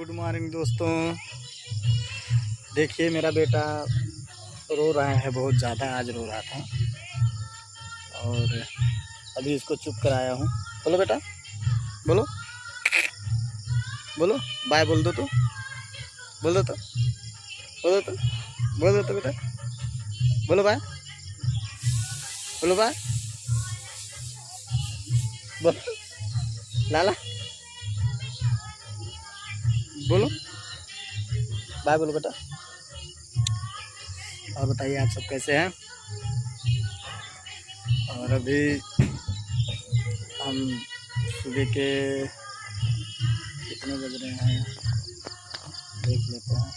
Good morning दोस्तों। देखिए मेरा बेटा रो रहा है बहुत ज़्यादा, आज रो रहा था और अभी इसको चुप कराया हूँ। बोलो बेटा, बोलो बोलो, बाय बोल दो तो, बोल दो तो, बोल दो तो, बोल दो तो बेटा, बोलो बाय, बोलो बाय, बोलो लाला, बोलो बाय, बोलो बेटा। और बताइए आप सब कैसे हैं। और अभी हम सुबह के कितने बज रहे हैं देख लेते हैं।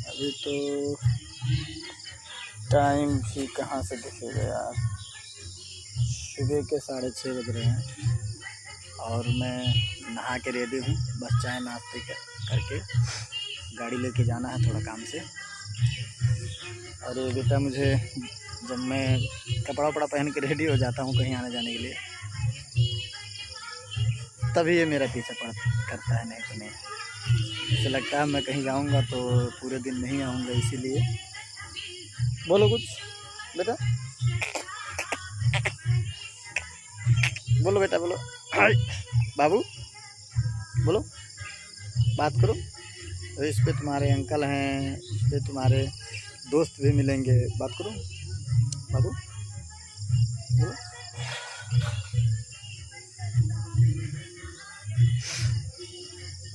अभी तो टाइम भी कहाँ से दिखेगा यार, सुबह के 6:30 बज रहे हैं और मैं नहा के रेडी हूँ। बस चाय नाश्ते करके गाड़ी लेके जाना है थोड़ा काम से। और ये बेटा मुझे, जब मैं कपड़ा वपड़ा पहन के रेडी हो जाता हूँ कहीं आने जाने के लिए, तभी ये मेरा पीछा करता है, नहीं तो नहीं। इसे लगता है मैं कहीं जाऊँगा तो पूरे दिन नहीं आऊँगा, इसीलिए। बोलो कुछ बेटा, बोलो बेटा, बोलो हाय बाबू, बोलो, बात करो। तो इस पे तुम्हारे अंकल हैं, इस पे तुम्हारे दोस्त भी मिलेंगे, बात करो बाबू, बोलो।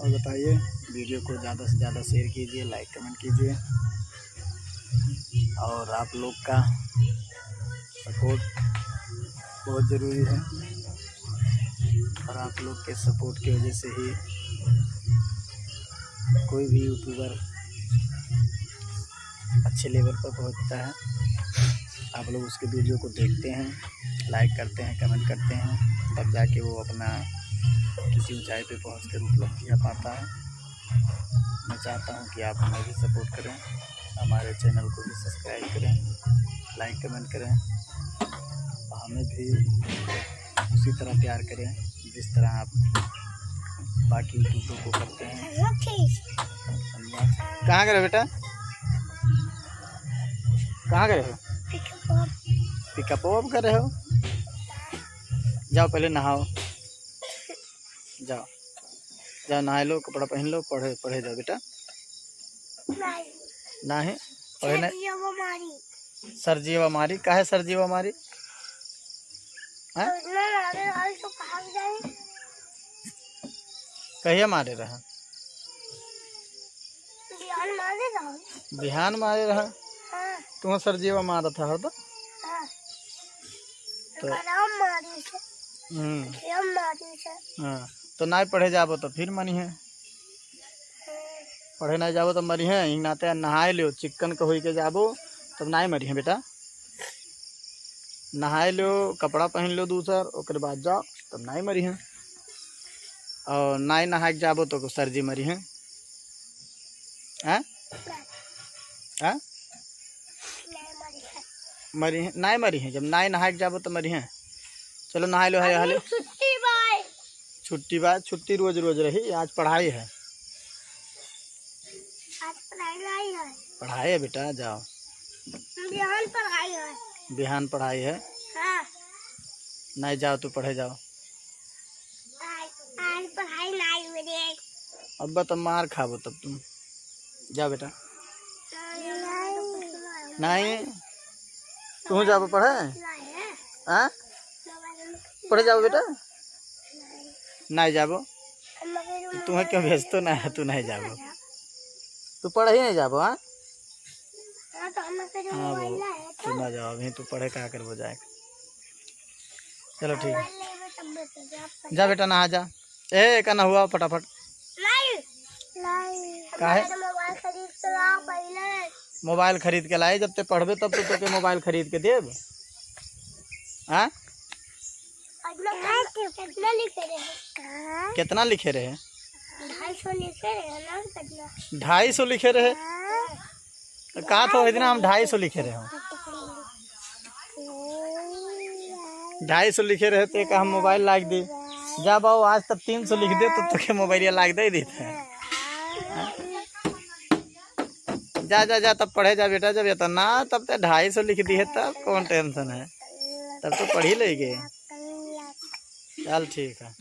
और बताइए, वीडियो को ज़्यादा से ज़्यादा शेयर कीजिए, लाइक कमेंट कीजिए। और आप लोग का सपोर्ट बहुत ज़रूरी है और आप लोग के सपोर्ट की वजह से ही कोई भी यूट्यूबर अच्छे लेवल पर पहुंचता है। आप लोग उसके वीडियो को देखते हैं, लाइक करते हैं, कमेंट करते हैं, तब जाके वो अपना किसी ऊंचाई पे पहुँच कर उपलब्धियाँ पाता है। मैं चाहता हूं कि आप हमें भी सपोर्ट करें, हमारे चैनल को भी सब्सक्राइब करें, लाइक कमेंट करें और हमें भी उसी तरह प्यार करें जिस तरह आप बाकी यूट्यूबरों को करते हैं। कहाँ गए बेटा, कहाँ गए हो? पिकअप वॉप कर रहे हो? जाओ पहले नहाओ, जाओ जाओ नहा लो, कपड़ा पहन लो, पढ़े जाओ बेटा। नहीं पढ़े नहीं। सरजीवा मारी का है, सरजीवा मारी कहिया मारे रहा? बिहान मारे रहा। तुम सरजीवा मारा था हो तो हाँ, तो नहीं पढ़े जाबो तो फिर मनी है, पढ़े नहीं जाबो तो मरी है। इन नाते नहाए लो, चिकन के हो के जाबो तब नहीं मरी है बेटा। नहाए लो, कपड़ा पहन लो दूसर, ओकर बाद जाओ तब नहीं मरी है। और नहीं नहा के जाबो तो सरजी मरी है। मरी है नहीं मरी है, जब नहीं नहा के जाबो तो मरी है। चलो नहा लो, है हाले छुट्टी बाद, छुट्टी रोज रोज रही, आज पढ़ाई है। पढ़ाई है बेटा, जाओ। बिहान पढ़ाई है। हाँ। नहीं जाओ तो पढ़े जाओ। आज पढ़ाई नहीं मेरे। अब तो मार खाबो तब तुम, जाओ बेटा। नहीं तुम जाओ पढ़े, हाँ पढ़े जाओ बेटा। नहीं जाबो, तुम्हें क्यों भेजतो ना है, तू नहीं जाबो, तू पढ़े ही नहीं जाबो। हाँ हाँ वो तू ना जाओ, अभी तू पढ़े क्या कर वो जाएगा। चलो ठीक है, जा बेटा नहा जा। ए का ना हुआ फटाफट का है? मोबाइल खरीद के लाए, जब ते पढ़बे तब तो तोके मोबाइल खरीद के देब। हाँ कितना लिखे रहे? 250 लिखे रहे। 250 लिखे रहे? कहा तो इतना हम 250 लिखे रहे हो। 250 लिखे रहे थे का हम मोबाइल लाग दी जा बाबू आज तक 300 लिख दे तो के मोबाइल लाग दे देते हैं। जा जा जा तब पढ़े जा बेटा, जब इतना तब तो 250 लिख दी है तब कौन टेंशन है, तब तो पढ़ ही लेंगे। चल ठीक है।